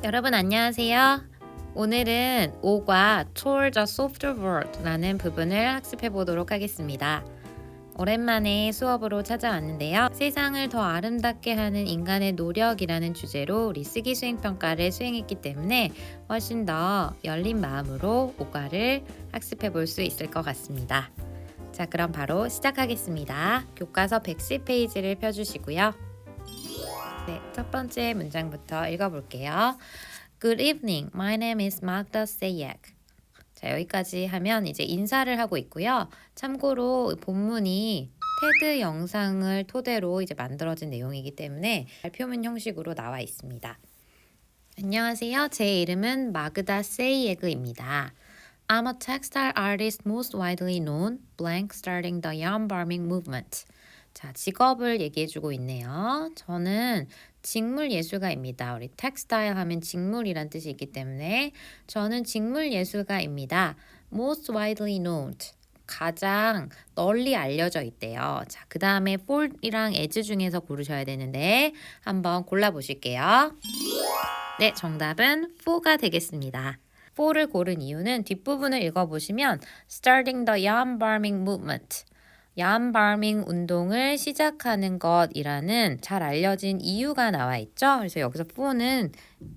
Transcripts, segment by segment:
여러분 안녕하세요. 오늘은 오과 towards a softer world라는 부분을 학습해 보도록 하겠습니다. 오랜만에 수업으로 찾아왔는데요. 세상을 더 아름답게 하는 인간의 노력이라는 주제로 우리 쓰기 수행평가를 수행했기 때문에 훨씬 더 열린 마음으로 오과를 학습해 볼 수 있을 것 같습니다. 자, 그럼 바로 시작하겠습니다. 교과서 110페이지를 펴주시고요. 네, 첫 번째 문장부터 읽어볼게요. Good evening. My name is Magda Sayek. 자, 여기까지 하면 이제 인사를 하고 있고요. 참고로 본문이 테드 영상을 토대로 이제 만들어진 내용이기 때문에 발표문 형식으로 나와 있습니다. 안녕하세요. 제 이름은 마그다 세이에그입니다. I'm a textile artist most widely known, blank starting the yarn farming movement. 자, 직업을 얘기해주고 있네요. 저는 직물 예술가입니다. 우리 텍스타일 하면 직물이란 뜻이 있기 때문에 저는 직물 예술가입니다. Most widely known. 가장 널리 알려져 있대요. 자, 그 다음에 for이랑 as 중에서 고르셔야 되는데 한번 골라보실게요. 네, 정답은 for가 되겠습니다. for를 고른 이유는 뒷부분을 읽어보시면 starting the yarn farming movement. yarn farming 운동을 시작하는 것이라는 잘 알려진 이유가 나와 있죠. 그래서 여기서 for는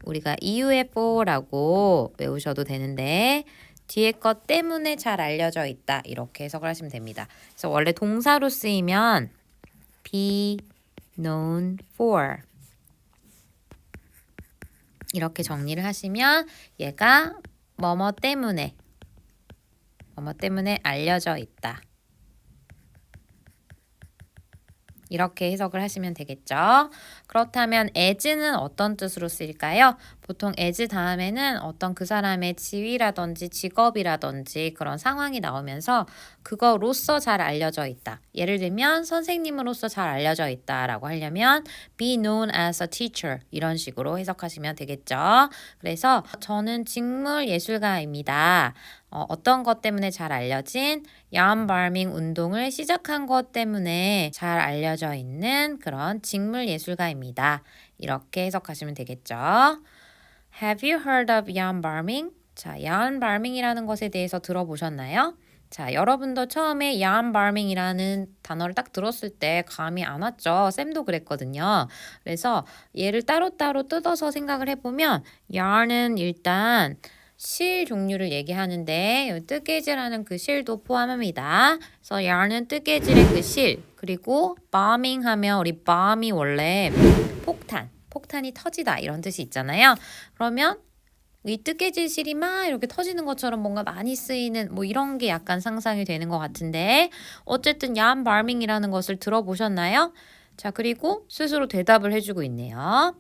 우리가 이유의 for라고 외우셔도 되는데 뒤에 것 때문에 잘 알려져 있다 이렇게 해석을 하시면 됩니다. 그래서 원래 동사로 쓰이면 be known for 이렇게 정리를 하시면 얘가 뭐뭐 때문에 알려져 있다. 이렇게 해석을 하시면 되겠죠. 그렇다면 as는 어떤 뜻으로 쓰일까요? 보통 as 다음에는 어떤 그 사람의 지위라든지 직업이라든지 그런 상황이 나오면서 그거로서 잘 알려져 있다. 예를 들면 선생님으로서 잘 알려져 있다라고 하려면 be known as a teacher 이런 식으로 해석하시면 되겠죠. 그래서 저는 직물 예술가입니다. 어떤 것 때문에 잘 알려진 yarn farming 운동을 시작한 것 때문에 잘 알려져 있는 그런 직물 예술가입니다. 이렇게 해석하시면 되겠죠. Have you heard of yarn farming? 자, yarn farming이라는 것에 대해서 들어보셨나요? 자, 여러분도 처음에 yarn farming이라는 단어를 딱 들었을 때 감이 안 왔죠. 쌤도 그랬거든요. 그래서 얘를 따로따로 뜯어서 생각을 해보면 yarn은 일단 실 종류를 얘기하는데 뜨개질하는 그 실도 포함합니다. 그래서 yarn은 뜨개질의 그 실, 그리고 bombing 하면 우리 bomb이 원래 폭탄이 터지다 이런 뜻이 있잖아요. 그러면 이 뜨개질 실이 막 이렇게 터지는 것처럼 뭔가 많이 쓰이는 뭐 이런 게 약간 상상이 되는 것 같은데 어쨌든 yarn farming이라는 것을 들어보셨나요? 자, 그리고 스스로 대답을 해주고 있네요.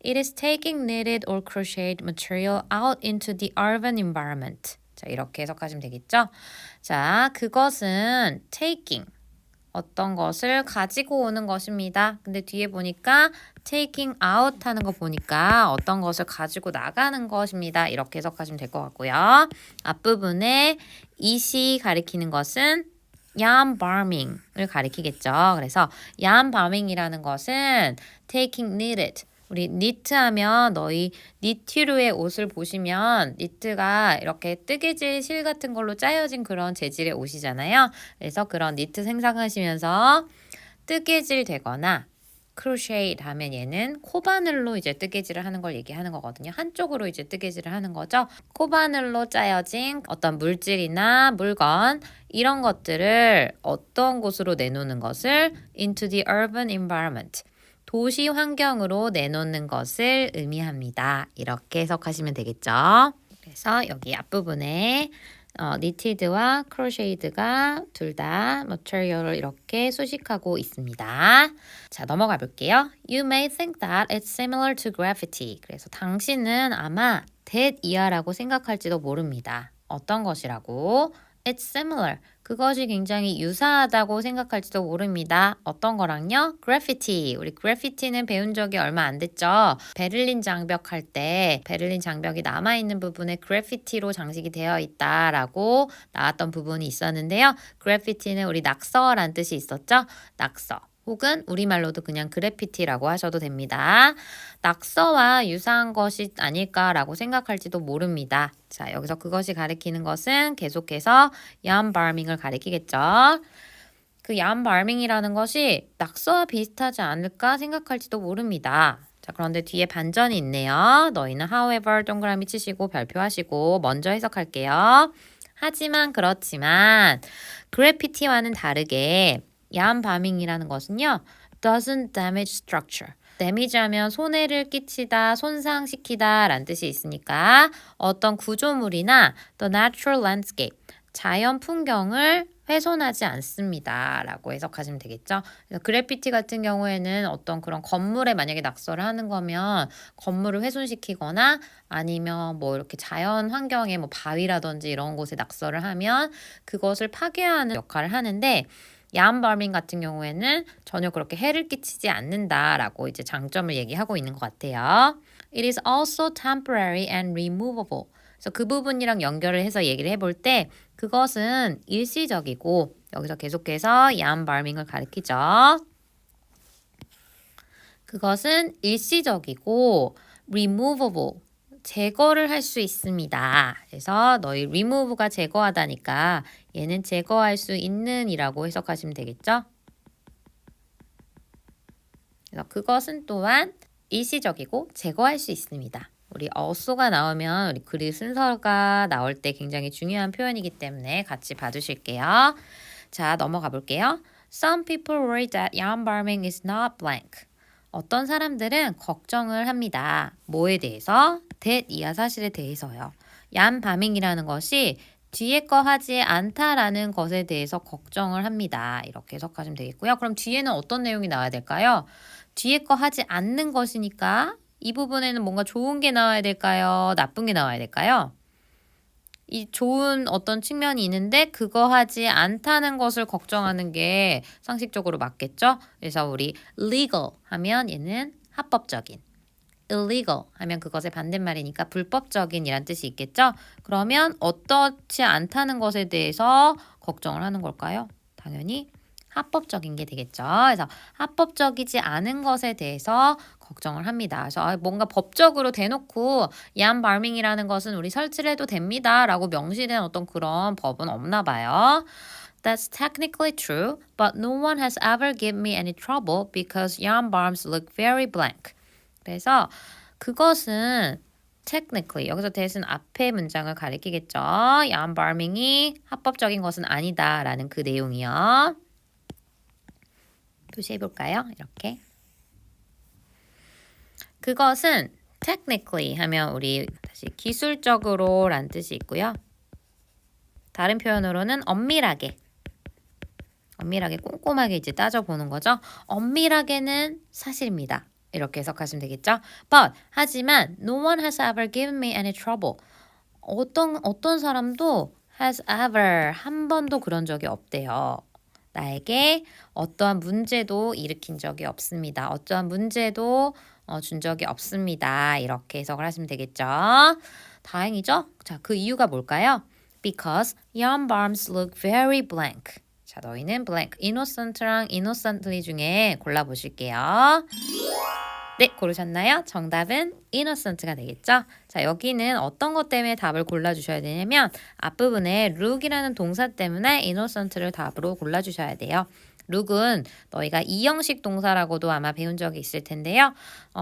It is taking knitted or crocheted material out into the urban environment. 자, 이렇게 해석하시면 되겠죠? 자, 그것은 taking, 어떤 것을 가지고 오는 것입니다. 근데 뒤에 보니까 taking out 하는 거 보니까 어떤 것을 가지고 나가는 것입니다. 이렇게 해석하시면 될 것 같고요. 앞부분에 it이 가리키는 것은 yarn farming을 가리키겠죠. 그래서 yarn farming이라는 것은 taking knitted, 우리 니트 하면 너희 니트류의 옷을 보시면 니트가 이렇게 뜨개질 실 같은 걸로 짜여진 그런 재질의 옷이잖아요. 그래서 그런 니트 생각하시면서 뜨개질 되거나 크로셰 하면 얘는 코바늘로 이제 뜨개질을 하는 걸 얘기하는 거거든요. 한쪽으로 이제 뜨개질을 하는 거죠. 코바늘로 짜여진 어떤 물질이나 물건 이런 것들을 어떤 곳으로 내놓는 것을 into the urban environment, 도시 환경으로 내놓는 것을 의미합니다. 이렇게 해석하시면 되겠죠. 그래서 여기 앞부분에 니티드와 크로셰이드가 둘 다 material을 이렇게 수식하고 있습니다. 자, 넘어가 볼게요. You may think that it's similar to graffiti. 그래서 당신은 아마 that 이하라고 생각할지도 모릅니다. 어떤 것이라고? It's similar. 그것이 굉장히 유사하다고 생각할지도 모릅니다. 어떤 거랑요? graffiti. 우리 graffiti는 배운 적이 얼마 안 됐죠. 베를린 장벽 할 때 베를린 장벽이 남아있는 부분에 graffiti로 장식이 되어 있다라고 나왔던 부분이 있었는데요. graffiti는 우리 낙서란 뜻이 있었죠. 낙서. 혹은 우리말로도 그냥 그래피티라고 하셔도 됩니다. 낙서와 유사한 것이 아닐까라고 생각할지도 모릅니다. 자, 여기서 그것이 가리키는 것은 계속해서 yarn bombing을 가리키겠죠. 그 yarn bombing이라는 것이 낙서와 비슷하지 않을까 생각할지도 모릅니다. 자, 그런데 뒤에 반전이 있네요. 너희는 however 동그라미 치시고 별표하시고 먼저 해석할게요. 하지만 그렇지만 그래피티와는 다르게 yarn bombing이라는 것은요. doesn't damage structure. damage 하면 손해를 끼치다, 손상시키다 라는 뜻이 있으니까 어떤 구조물이나 the natural landscape, 자연 풍경을 훼손하지 않습니다. 라고 해석하시면 되겠죠. 그래서 그래피티 같은 경우에는 어떤 그런 건물에 만약에 낙서를 하는 거면 건물을 훼손시키거나 아니면 뭐 이렇게 자연 환경에 뭐 바위라든지 이런 곳에 낙서를 하면 그것을 파괴하는 역할을 하는데 yarn bombing 같은 경우에는 전혀 그렇게 해를 끼치지 않는다라고 이제 장점을 얘기하고 있는 것 같아요. It is also temporary and removable. 그래서 그 부분이랑 연결을 해서 얘기를 해볼 때 그것은 일시적이고 여기서 계속해서 yarn bombing을 가리키죠. 그것은 일시적이고 removable. 제거를 할 수 있습니다. 그래서 너희 remove가 제거하다니까 얘는 제거할 수 있는 이라고 해석하시면 되겠죠? 그래서 그것은 또한 일시적이고 제거할 수 있습니다. 우리 also가 나오면 우리 글의 순서가 나올 때 굉장히 중요한 표현이기 때문에 같이 봐주실게요. 자, 넘어가 볼게요. Some people worry that yarn bombing is not blank. 어떤 사람들은 걱정을 합니다. 뭐에 대해서? that 이하 사실에 대해서요. yarn bombing이라는 것이 뒤에 거 하지 않다라는 것에 대해서 걱정을 합니다. 이렇게 해석하시면 되겠고요. 그럼 뒤에는 어떤 내용이 나와야 될까요? 뒤에 거 하지 않는 것이니까 이 부분에는 뭔가 좋은 게 나와야 될까요? 나쁜 게 나와야 될까요? 이 좋은 어떤 측면이 있는데 그거 하지 않다는 것을 걱정하는 게 상식적으로 맞겠죠? 그래서 우리 legal 하면 얘는 합법적인, illegal 하면 그것의 반대말이니까 불법적인 이란 뜻이 있겠죠? 그러면 어떻지 않다는 것에 대해서 걱정을 하는 걸까요? 당연히 합법적인 게 되겠죠. 그래서 합법적이지 않은 것에 대해서 걱정을 합니다. 그래서 뭔가 법적으로 대놓고 yarn bombing이라는 것은 우리 설치를 해도 됩니다. 라고 명시된 어떤 그런 법은 없나 봐요. That's technically true, but no one has ever given me any trouble because yarn bombs look very blank. 그래서 그것은 technically 여기서 that은 앞의 문장을 가리키겠죠. yarn bombing이 합법적인 것은 아니다라는 그 내용이요. 표시해 볼까요? 이렇게. 그것은 technically 하면 우리 다시 기술적으로 라는 뜻이 있고요. 다른 표현으로는 엄밀하게 꼼꼼하게 이제 따져보는 거죠. 엄밀하게는 사실입니다. 이렇게 해석하시면 되겠죠. But 하지만 no one has ever given me any trouble. 어떤 사람도 has ever 한 번도 그런 적이 없대요. 나에게 어떠한 문제도 일으킨 적이 없습니다. 어떠한 문제도 준 적이 없습니다. 이렇게 해석을 하시면 되겠죠. 다행이죠? 자, 그 이유가 뭘까요? Because yarn bombs look very blank. 자, 너희는 blank, innocent랑 innocently 중에 골라보실게요. 네, 고르셨나요? 정답은 innocent가 되겠죠? 자, 여기는 어떤 것 때문에 답을 골라주셔야 되냐면 앞부분에 look이라는 동사 때문에 innocent를 답으로 골라주셔야 돼요. look은 너희가 이형식 동사라고도 아마 배운 적이 있을 텐데요.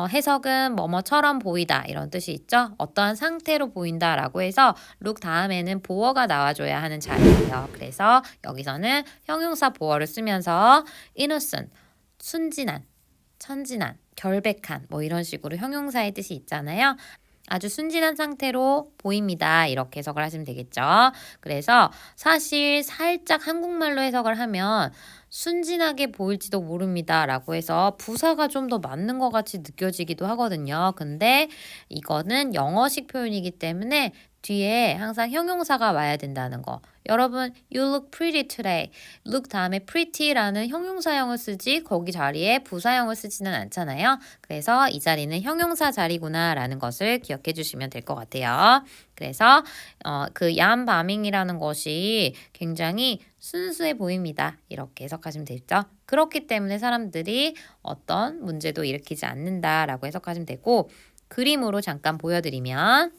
해석은 뭐뭐처럼 보이다 이런 뜻이 있죠. 어떠한 상태로 보인다라고 해서 look 다음에는 보어가 나와줘야 하는 자리예요. 그래서 여기서는 형용사 보어를 쓰면서 innocent, 순진한, 천진한, 결백한 뭐 이런 식으로 형용사의 뜻이 있잖아요. 아주 순진한 상태로 보입니다. 이렇게 해석을 하시면 되겠죠. 그래서 사실 살짝 한국말로 해석을 하면 순진하게 보일지도 모릅니다. 라고 해서 부사가 좀 더 맞는 것 같이 느껴지기도 하거든요. 근데 이거는 영어식 표현이기 때문에 뒤에 항상 형용사가 와야 된다는 거. 여러분, you look pretty today. look 다음에 pretty라는 형용사형을 쓰지 거기 자리에 부사형을 쓰지는 않잖아요. 그래서 이 자리는 형용사 자리구나 라는 것을 기억해 주시면 될 것 같아요. 그래서 그 야한 바밍이라는 것이 굉장히 순수해 보입니다. 이렇게 해석하시면 되죠. 그렇기 때문에 사람들이 어떤 문제도 일으키지 않는다라고 해석하시면 되고 그림으로 잠깐 보여드리면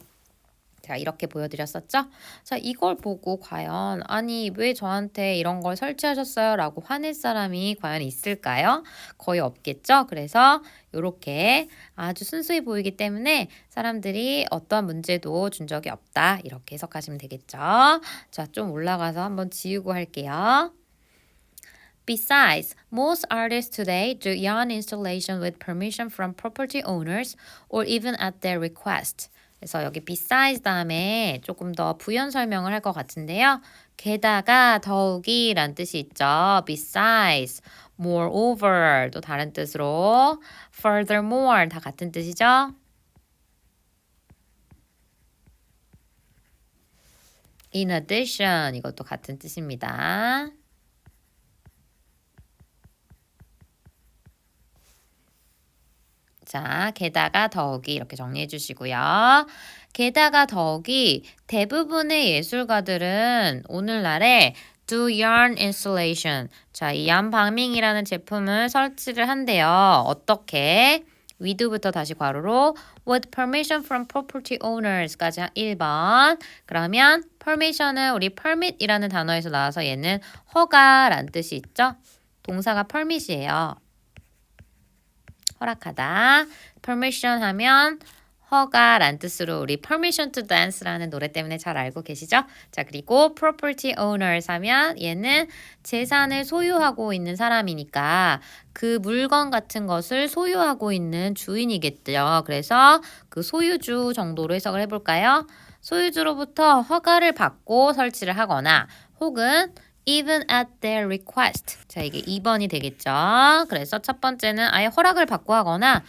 제가 이렇게 보여드렸었죠? 자, 이걸 보고 과연 아니 왜 저한테 이런 걸 설치하셨어요? 라고 화낼 사람이 과연 있을까요? 거의 없겠죠? 그래서 이렇게 아주 순수해 보이기 때문에 사람들이 어떤 문제도 준 적이 없다. 이렇게 해석하시면 되겠죠? 자, 좀 올라가서 한번 지우고 할게요. Besides, most artists today do yarn installation with permission from property owners or even at their request. 그래서 여기 besides 다음에 조금 더 부연 설명을 할 것 같은데요. 게다가 더욱이 란 뜻이 있죠. besides, moreover 또 다른 뜻으로 furthermore 다 같은 뜻이죠. in addition 이것도 같은 뜻입니다. 자, 게다가 더욱이 이렇게 정리해 주시고요. 게다가 더욱이 대부분의 예술가들은 오늘날에 do yarn installation. 자, 이 얀방밍이라는 제품을 설치를 한대요. 어떻게? with부터 다시 괄호로 with permission from property owners까지 1번. 그러면 permission은 우리 permit이라는 단어에서 나와서 얘는 허가란 뜻이 있죠? 동사가 permit이에요. 허락하다. permission 하면 허가란 뜻으로 우리 permission to dance라는 노래 때문에 잘 알고 계시죠? 자, 그리고 property owners 하면 얘는 재산을 소유하고 있는 사람이니까 그 물건 같은 것을 소유하고 있는 주인이겠죠. 그래서 그 소유주 정도로 해석을 해볼까요? 소유주로부터 허가를 받고 설치를 하거나 혹은 even at their request. 자, 이게 2번이 되겠죠. 그래서 첫 번째는 아예 허락을 받고 하거나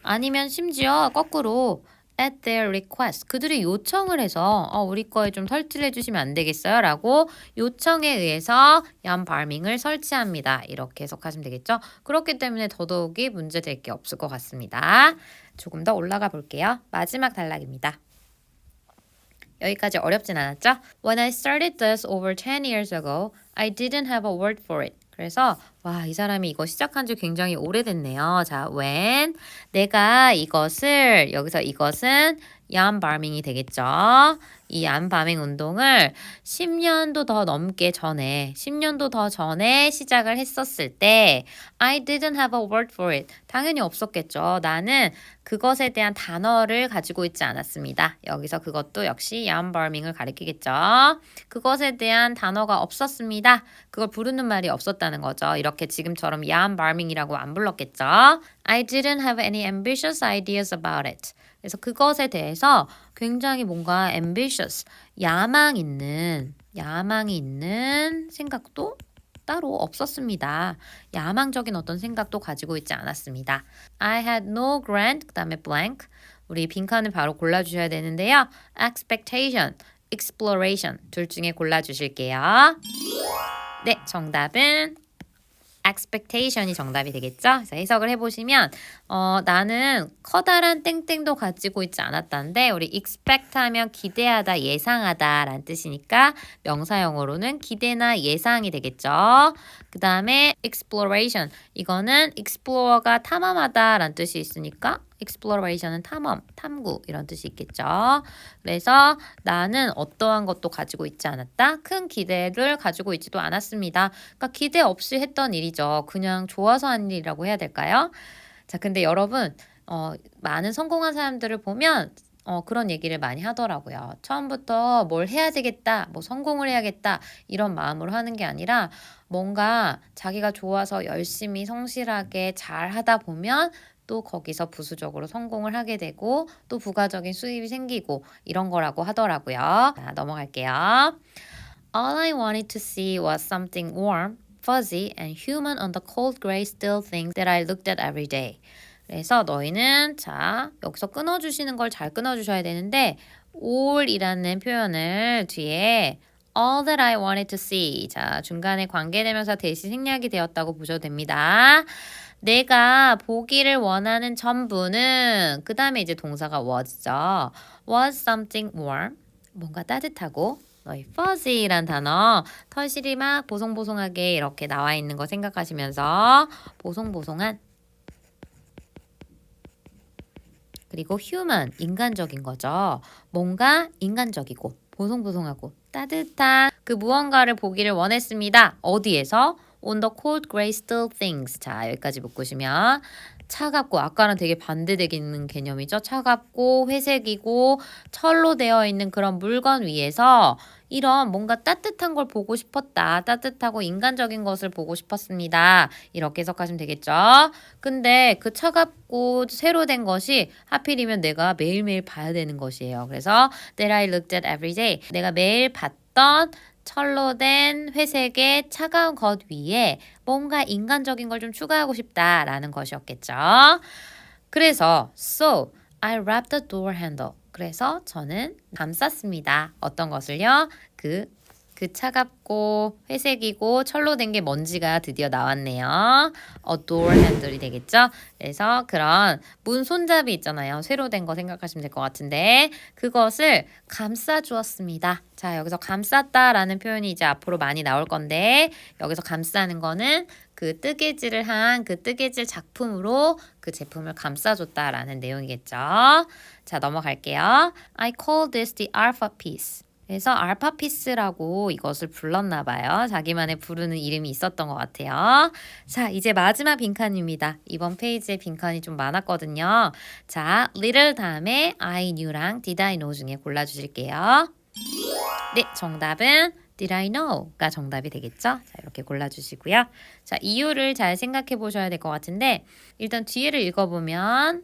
아니면 심지어 거꾸로 at their request. 그들이 요청을 해서 우리 거에 좀 설치를 해주시면 안 되겠어요? 라고 요청에 의해서 얀바밍을 설치합니다. 이렇게 해석하시면 되겠죠. 그렇기 때문에 더더욱이 문제될 게 없을 것 같습니다. 조금 더 올라가 볼게요. 마지막 단락입니다. 여기까지 어렵진 않았죠? When I started this over 10 years ago, I didn't have a word for it. 그래서 와, 이 사람이 이거 시작한 지 굉장히 오래됐네요. 자, when 내가 이것을 여기서 이것은 얀바밍이 되겠죠. 이 얀바밍 운동을 10년도 더 넘게 전에 10년도 더 전에 시작을 했었을 때 I didn't have a word for it. 당연히 없었겠죠. 나는 그것에 대한 단어를 가지고 있지 않았습니다. 여기서 그것도 역시 얀바밍을 가리키겠죠. 그것에 대한 단어가 없었습니다. 그걸 부르는 말이 없었다는 거죠. 이렇게 지금처럼 얀바밍이라고 안 불렀겠죠. I didn't have any ambitious ideas about it. 그래서 그것에 대해서 굉장히 뭔가 ambitious, 야망이 있는 생각도 따로 없었습니다. 야망적인 어떤 생각도 가지고 있지 않았습니다. I had no grand, 그 다음에 blank. 우리 빈칸을 바로 골라주셔야 되는데요. expectation, exploration 둘 중에 골라주실게요. 네, 정답은 expectation이 정답이 되겠죠? 그래서 해석을 해보시면 나는 커다란 땡땡도 가지고 있지 않았다는데 우리 expect 하면 기대하다, 예상하다 라는 뜻이니까 명사형으로는 기대나 예상이 되겠죠? 그 다음에 exploration 이거는 explor가 탐험하다 라는 뜻이 있으니까 exploration은 탐험, 탐구 이런 뜻이 있겠죠. 그래서 나는 어떠한 것도 가지고 있지 않았다. 큰 기대를 가지고 있지도 않았습니다. 그러니까 기대 없이 했던 일이죠. 그냥 좋아서 한 일이라고 해야 될까요? 자, 근데 여러분 많은 성공한 사람들을 보면 그런 얘기를 많이 하더라고요. 처음부터 뭘 해야 되겠다, 뭐 성공을 해야겠다 이런 마음으로 하는 게 아니라 뭔가 자기가 좋아서 열심히 성실하게 잘 하다 보면 또 거기서 부수적으로 성공을 하게 되고 또 부가적인 수입이 생기고 이런 거라고 하더라고요. 자, 넘어갈게요. All I wanted to see was something warm, fuzzy, and human on the cold gray still things that I looked at every day. 그래서 너희는 자 여기서 끊어주시는 걸 잘 끊어주셔야 되는데 all이라는 표현을 뒤에 all that I wanted to see 자 중간에 관계대명사 대시 생략이 되었다고 보셔도 됩니다. 내가 보기를 원하는 전부는 그 다음에 이제 동사가 was죠. was something warm, 뭔가 따뜻하고 너희 fuzzy란 단어 털실이 막 보송보송하게 이렇게 나와 있는 거 생각하시면서 보송보송한 그리고 human 인간적인 거죠. 뭔가 인간적이고 보송보송하고 따뜻한 그 무언가를 보기를 원했습니다. 어디에서? On the cold gray still things. 자, 여기까지 묶으시면 차갑고 아까랑 되게 반대되는 개념이죠. 차갑고 회색이고 철로 되어 있는 그런 물건 위에서 이런 뭔가 따뜻한 걸 보고 싶었다. 따뜻하고 인간적인 것을 보고 싶었습니다. 이렇게 해석하시면 되겠죠. 근데 그 차갑고 새로 된 것이 하필이면 내가 매일매일 봐야 되는 것이에요. 그래서 that I looked at every day. 내가 매일 봤던 철로 된 회색의 차가운 것 위에 뭔가 인간적인 걸 좀 추가하고 싶다라는 것이었겠죠. 그래서 so I wrapped the door handle. 그래서 저는 감쌌습니다. 어떤 것을요? 그 차갑고 회색이고 철로 된 게 먼지가 드디어 나왔네요. door handle이 되겠죠? 그래서 그런 문 손잡이 있잖아요. 새로 된 거 생각하시면 될 것 같은데 그것을 감싸 주었습니다. 자, 여기서 감쌌다라는 표현이 이제 앞으로 많이 나올 건데 여기서 감싸는 거는 그 뜨개질을 한 그 뜨개질 작품으로 그 제품을 감싸줬다라는 내용이겠죠. 자, 넘어갈게요. I call this the alpha piece. 그래서 알파피스라고 이것을 불렀나 봐요. 자기만의 부르는 이름이 있었던 것 같아요. 자, 이제 마지막 빈칸입니다. 이번 페이지에 빈칸이 좀 많았거든요. 자, little 다음에 I knew랑 did I know 중에 골라주실게요. 네, 정답은 Did I know가 정답이 되겠죠? 자, 이렇게 골라주시고요. 자, 이유를 잘 생각해 보셔야 될 것 같은데 일단 뒤에를 읽어보면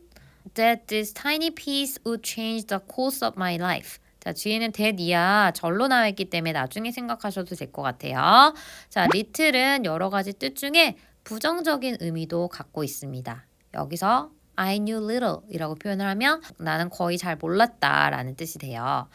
That this tiny piece would change the course of my life. 자, 뒤에는 that이야 절로 나와 있기 때문에 나중에 생각하셔도 될 것 같아요. 자, little은 여러 가지 뜻 중에 부정적인 의미도 갖고 있습니다. 여기서 I knew little 이라고 표현을 하면 나는 거의 잘 몰랐다 라는 뜻이 돼요.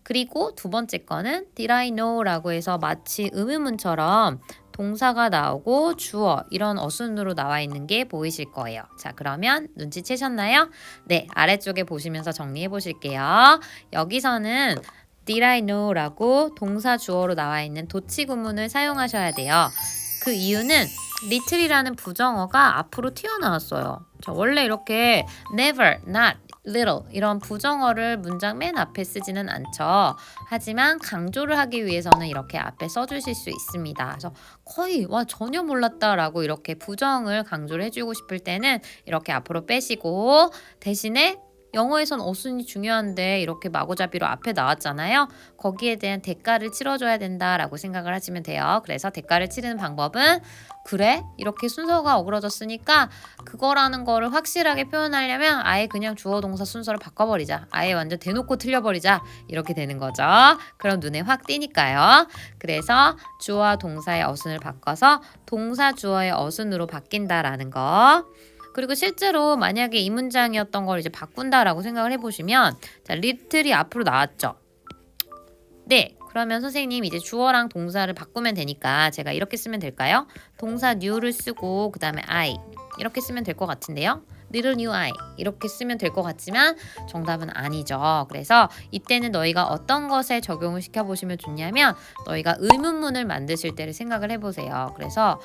그리고 두 번째 거는 did I know라고 해서 마치 의문문처럼 동사가 나오고 주어 이런 어순으로 나와 있는 게 보이실 거예요. 자, 그러면 눈치채셨나요? 네, 아래쪽에 보시면서 정리해 보실게요. 여기서는 did I know라고 동사 주어로 나와 있는 도치 구문을 사용하셔야 돼요. 그 이유는 little이라는 부정어가 앞으로 튀어나왔어요. 자, 원래 이렇게 never, not, little 이런 부정어를 문장 맨 앞에 쓰지는 않죠. 하지만 강조를 하기 위해서는 이렇게 앞에 써주실 수 있습니다. 그래서 거의 와 전혀 몰랐다라고 이렇게 부정을 강조를 해주고 싶을 때는 이렇게 앞으로 빼시고 대신에 영어에선 어순이 중요한데 이렇게 마구잡이로 앞에 나왔잖아요. 거기에 대한 대가를 치러줘야 된다라고 생각을 하시면 돼요. 그래서 대가를 치르는 방법은 그래? 이렇게 순서가 어그러졌으니까 그거라는 거를 확실하게 표현하려면 아예 그냥 주어 동사 순서를 바꿔버리자. 아예 완전 대놓고 틀려버리자. 이렇게 되는 거죠. 그럼 눈에 확 띄니까요. 그래서 주어와 동사의 어순을 바꿔서 동사 주어의 어순으로 바뀐다라는 거. 그리고 실제로 만약에 이 문장이었던 걸 이제 바꾼다라고 생각을 해보시면 자, little이 앞으로 나왔죠. 네, 그러면 선생님 이제 주어랑 동사를 바꾸면 되니까 제가 이렇게 쓰면 될까요? 동사 new를 쓰고 그 다음에 I 이렇게 쓰면 될 것 같은데요. little new I 이렇게 쓰면 될 것 같지만 정답은 아니죠. 그래서 이때는 너희가 어떤 것에 적용을 시켜보시면 좋냐면 너희가 의문문을 만드실 때를 생각을 해보세요. 그래서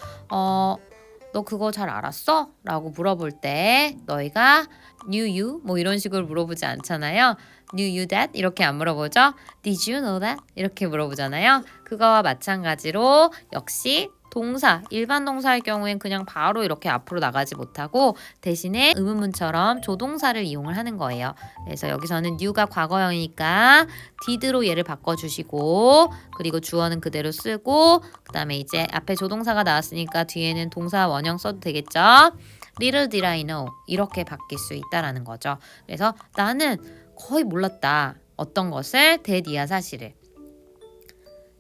너 그거 잘 알았어? 라고 물어볼 때 너희가 knew you? 뭐 이런 식으로 물어보지 않잖아요. knew you that? 이렇게 안 물어보죠. did you know that? 이렇게 물어보잖아요. 그거와 마찬가지로 역시 동사, 일반 동사의 경우엔 그냥 바로 이렇게 앞으로 나가지 못하고 대신에 의문문처럼 조동사를 이용을 하는 거예요. 그래서 여기서는 new가 과거형이니까 did로 얘를 바꿔주시고 그리고 주어는 그대로 쓰고 그 다음에 이제 앞에 조동사가 나왔으니까 뒤에는 동사 원형 써도 되겠죠. Little did I know 이렇게 바뀔 수 있다라는 거죠. 그래서 나는 거의 몰랐다. 어떤 것을 that이야 사실을.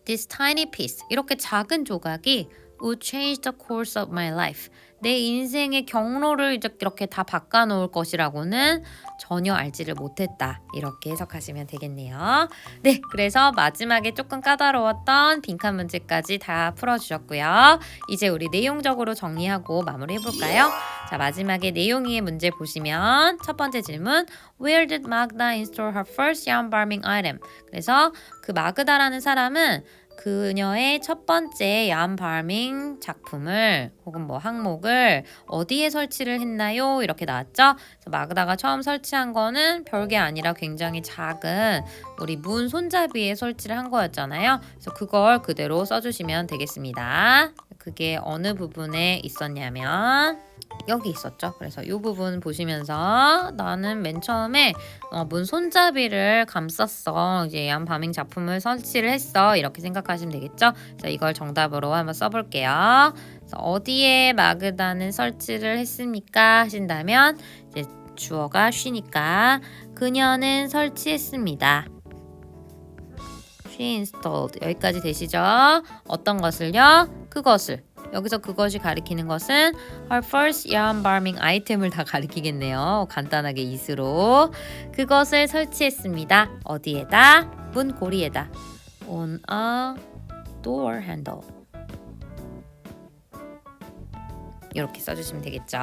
This tiny piece 이렇게 작은 조각이 would change the course of my life. 내 인생의 경로를 이렇게 다 바꿔놓을 것이라고는 전혀 알지를 못했다. 이렇게 해석하시면 되겠네요. 네, 그래서 마지막에 조금 까다로웠던 빈칸 문제까지 다 풀어주셨고요. 이제 우리 내용적으로 정리하고 마무리해볼까요? 자, 마지막에 내용의 문제 보시면 첫 번째 질문 Where did Magda install her first yarn farming item? 그래서 그 마그다라는 사람은 그녀의 첫 번째 야한 발밍 작품을 혹은 뭐 항목을 어디에 설치를 했나요? 이렇게 나왔죠. 그래서 마그다가 처음 설치한 거는 별게 아니라 굉장히 작은 우리 문 손잡이에 설치를 한 거였잖아요. 그래서 그걸 그대로 써주시면 되겠습니다. 그게 어느 부분에 있었냐면 여기 있었죠. 그래서 이 부분 보시면서 나는 맨 처음에 문 손잡이를 감쌌어. 이제 야한 발밍 작품을 설치를 했어. 이렇게 생각하시면 되겠죠. 그래서 이걸 정답으로 한번 써볼게요. 그래서 어디에 마그다는 설치를 했습니까? 하신다면 이제 주어가 쉬니까 그녀는 설치했습니다. She installed. 여기까지 되시죠? 어떤 것을요? 그것을. 여기서 그것이 가리키는 것은 her first yarn farming item을 다 가리키겠네요. 간단하게 is로. 그것을 설치했습니다. 어디에다? 문고리에다. On a door handle. 이렇게 써주시면 되겠죠.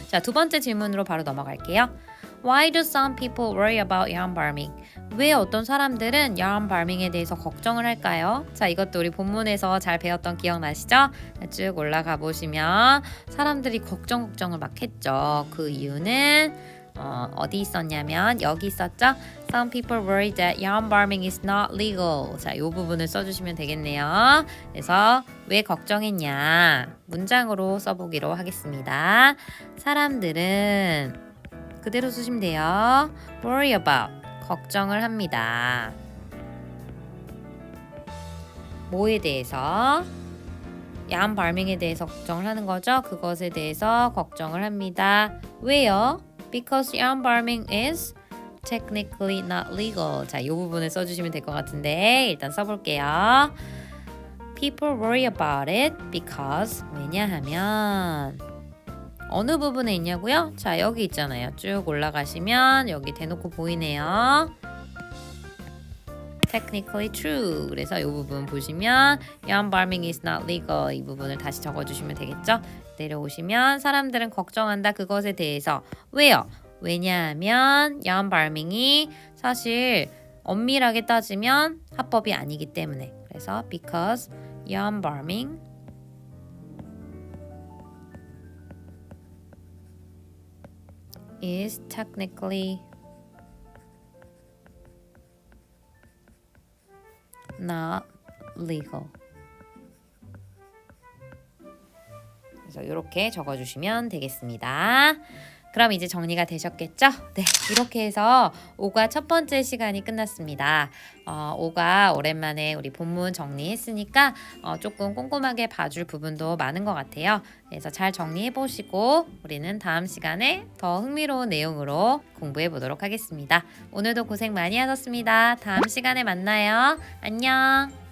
자, 두 번째 질문으로 바로 넘어갈게요. Why do some people worry about yarn farming? 왜 어떤 사람들은 yarn farming에 대해서 걱정을 할까요? 자, 이것도 우리 본문에서 잘 배웠던 기억나시죠? 쭉 올라가 보시면 사람들이 걱정을 막 했죠. 그 이유는 어디 있었냐면 여기 있었죠? Some people worry that yarn farming is not legal. 자, 이 부분을 써주시면 되겠네요. 그래서 왜 걱정했냐? 문장으로 써보기로 하겠습니다. 사람들은 그대로 쓰시면 돼요. worry about. 걱정을 합니다. 뭐에 대해서? 야한 발밍에 대해서 걱정을 하는 거죠. 그것에 대해서 걱정을 합니다. 왜요? Because yarn farming is technically not legal. 자, 이 부분을 써주시면 될 것 같은데 일단 써볼게요. People worry about it because 왜냐하면 어느 부분에 있냐고요? 자, 여기 있잖아요. 쭉 올라가시면 여기 대놓고 보이네요. Technically true. 그래서 이 부분 보시면 yarn farming is not legal. 이 부분을 다시 적어주시면 되겠죠? 내려오시면 사람들은 걱정한다. 그것에 대해서. 왜요? 왜냐하면 yarn farming이 사실 엄밀하게 따지면 합법이 아니기 때문에. 그래서 because yarn farming is technically not legal. 그래서 이렇게 적어주시면 되겠습니다. 그럼 이제 정리가 되셨겠죠? 네, 이렇게 해서 5과 첫 번째 시간이 끝났습니다. 5가 오랜만에 우리 본문 정리했으니까 조금 꼼꼼하게 봐줄 부분도 많은 것 같아요. 그래서 잘 정리해보시고 우리는 다음 시간에 더 흥미로운 내용으로 공부해 보도록 하겠습니다. 오늘도 고생 많이 하셨습니다. 다음 시간에 만나요. 안녕.